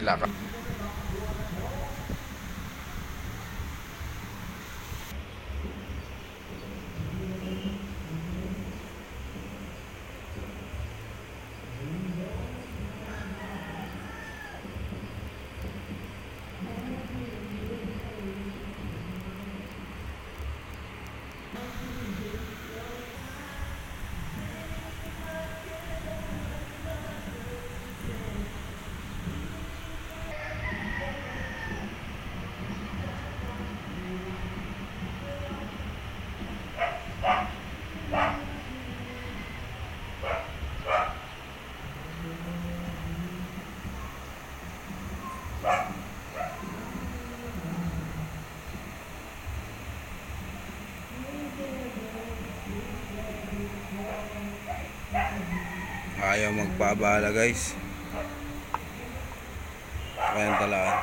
Ilaka. Ayaw magpabala guys. Kayang talaan.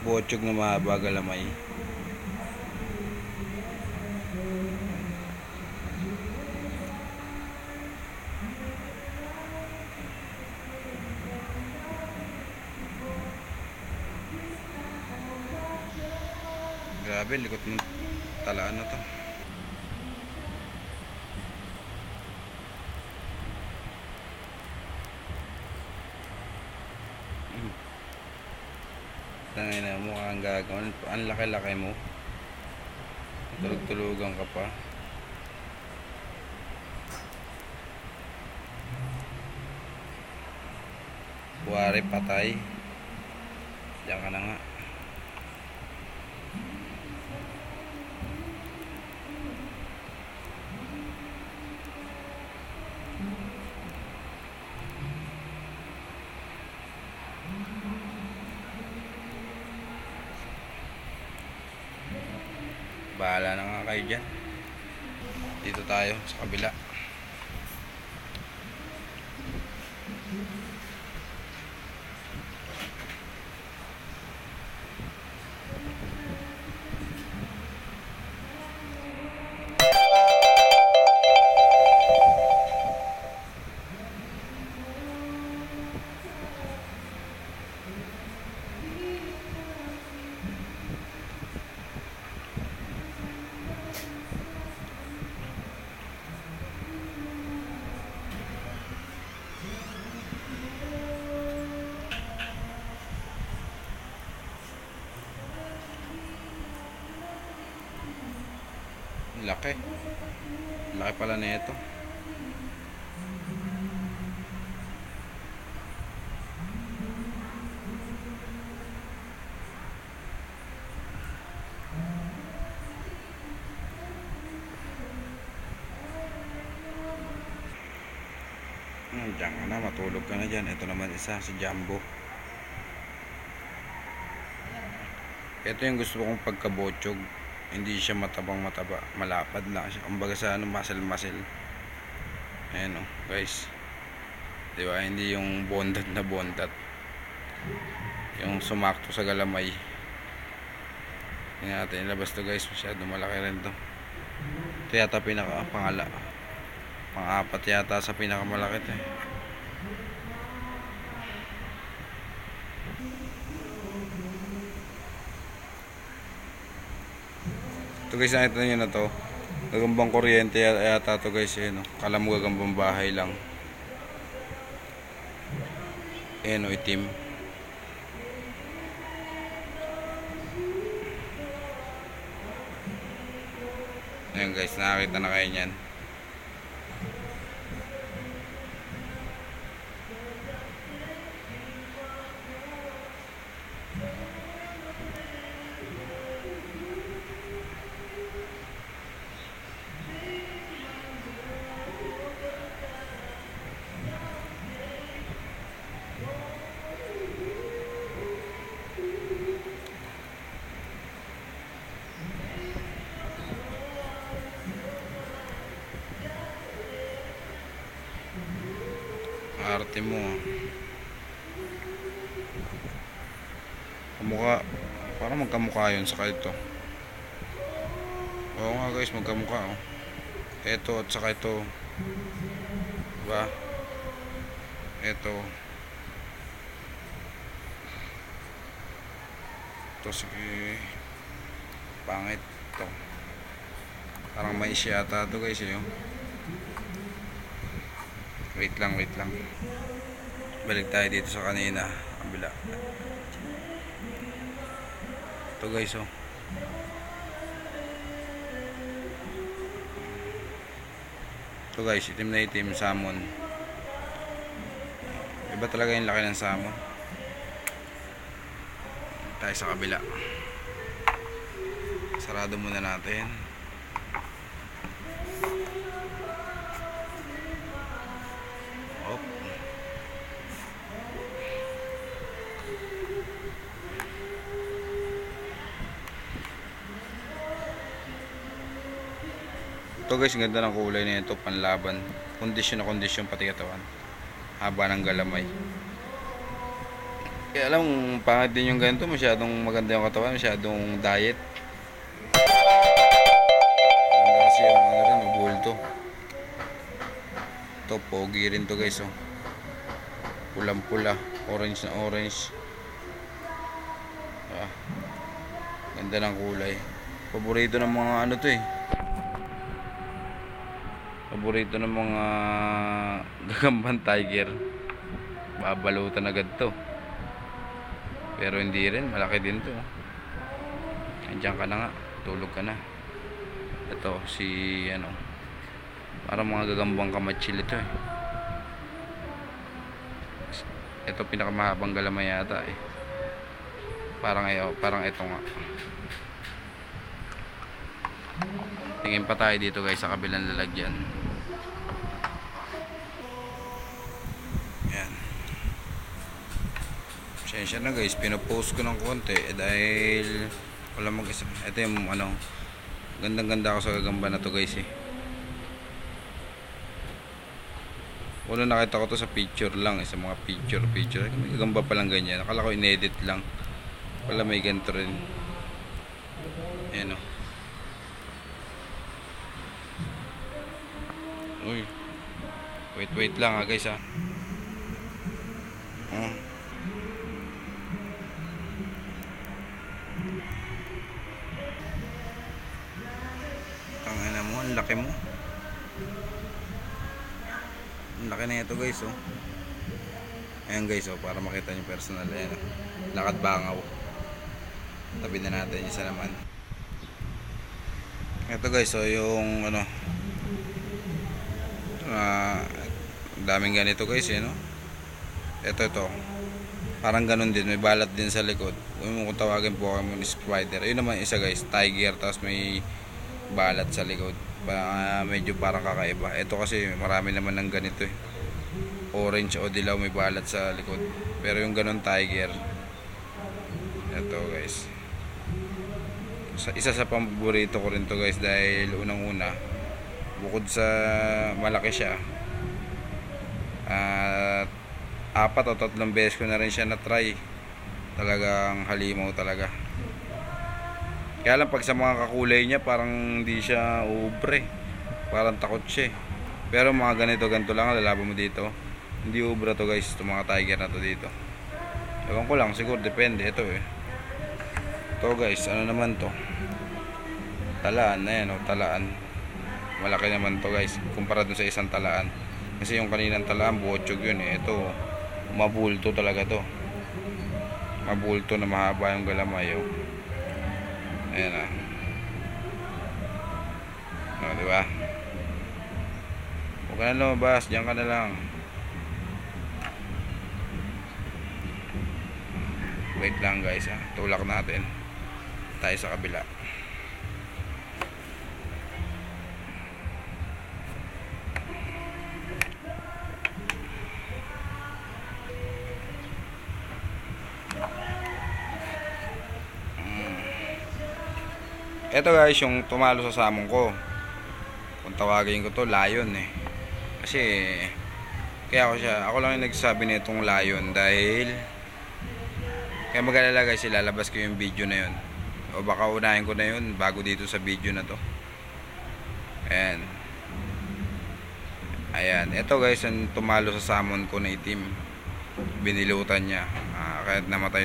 Botsog na mahaba galamay. Grabe, likot ng talaan na to. Tangay na, mukhang gagawin. Ang laki-laki mo. Tulog-tulugan ka pa. Buwari patay. Diyan ka na nga. Bahala na nga kayo dyan. Dito tayo sa kabila. Laki. Laki pala na ito. Diyan ka na, matulog ka na dyan. Ito naman isa, si Jumbo. Ito yung gusto kong pagkabotsog. Hindi siya mataba, malapad lang siya. Kumbaga sa ano, muscle. Ayan o, guys. Diba, hindi yung bondat na bondat. Yung sumakto sa galamay. Tingnan natin, ilabas to guys. Masyado malaki rin to. Ito yata pang-apat yata sa pinakamalaki to eh. Ito guys, nakita nyo na to. Gagambang kuryente yata to guys. Ayan, kala mo gagambang bahay lang. Ayan o, itim. Ayan guys, nakakita na kayo nyan. Arte mo. Kamukha. Parang magkamukha yun sa ito. Oo nga guys, magkamukha oh. Ito at saka ito. Diba? Ito. Ito sige. Pangit. Ito. Parang mais yata ito guys eh. Wait lang. Balik tayo dito sa kanina. Kabila. Ito guys oh. Ito guys, itim na itim, salmon. Iba talaga yung laki ng salmon. Tayo sa kabila. Sarado muna natin. Op. Ito guys, ganda ng kulay na ito, panlaban. Kondisyon na kondisyon pati katawan. Haba ng galamay. Kaya alam, pangit din yung ganito, masyadong maganda yung katawan, masyadong diet. Maganda kasi yung ano rin, bulto. Ito, pogi rin to guys oh. Pulang pula, orange na orange. Ganda ng kulay. Paborito ng mga ano to eh. Paborito ng mga gagambang tiger. Babalutan agad to. Pero hindi rin, malaki din to. Andiyan ka na nga, tulog ka na. Ito si ano, parang mga gagambang kamatsil ito eh. Ito pinakamahabang galamay yata eh. Parang ito nga. Tingin pa tayo dito guys sa kabilang lalagyan. Yan. Pasensya na guys, pinopost ko ng konti dahil wala mag-isa. Ito yung ano, gandang-ganda ako sa gagamba na to guys eh. Una nakita ko to sa picture lang eh, sa mga picture. May gagamba pa lang ganyan. Akala ko inedit lang. Wala may ganito rin. Ayan o. Uy. Wait lang ha guys ha. Tangina mo, ang laki mo. Ang laki na ito guys oh. Ayan guys oh, para makita nyo personal. Ayan oh. Lakad bangaw. Tabi na natin isa naman. Ito guys oh, yung ano, daming ganito guys eh no. Ito parang ganun din, may balat din sa likod. Kung tawagin Pokemon Spider. Ayun naman isa guys, tiger, tapos may balat sa likod. Medyo parang kakaiba. Ito kasi marami naman ng ganito eh, orange o dilaw, may balat sa likod. Pero yung ganun tiger, ito guys, isa sa paborito ko rin to guys. Dahil unang-una, bukod sa malaki siya, at 4 o 3 beses ko na rin siya na-try. Talagang halimaw talaga. Kaya lang pag sa mga kakulay niya, parang hindi siya ubre. Parang takot siya. Pero mga ganito lang, lalaban mo dito. Hindi ubra to guys, itong mga tiger na to dito. Ewan ko lang, siguro depende. Ito eh. Ito guys, ano naman to? Talaan, ayan o, talaan. Malaki naman to guys, kumpara dun sa isang talaan. Kasi yung kaninang talaan, buotsog yun eh. Ito, mabulto talaga to. Mabulto na mahaba yung galamay oh. Ayan ah. O, diba? Huwag ka na lumabas, diyan ka na lang. Wait lang guys ha, tulak natin. Tayo sa kabila. Ito guys, yung tumalo sa samong ko, kung tawagin ko to, lion eh. Kasi kaya ako lang yung nagsasabi nitong lion dahil kaya mag-alala guys, ilalabas ko yung video na yun, o baka unahin ko na yun bago dito sa video na to. Ayan, Ayan, ito guys, ang tumalo sa salmon ko na itim. Binilutan niya. Kahit namatay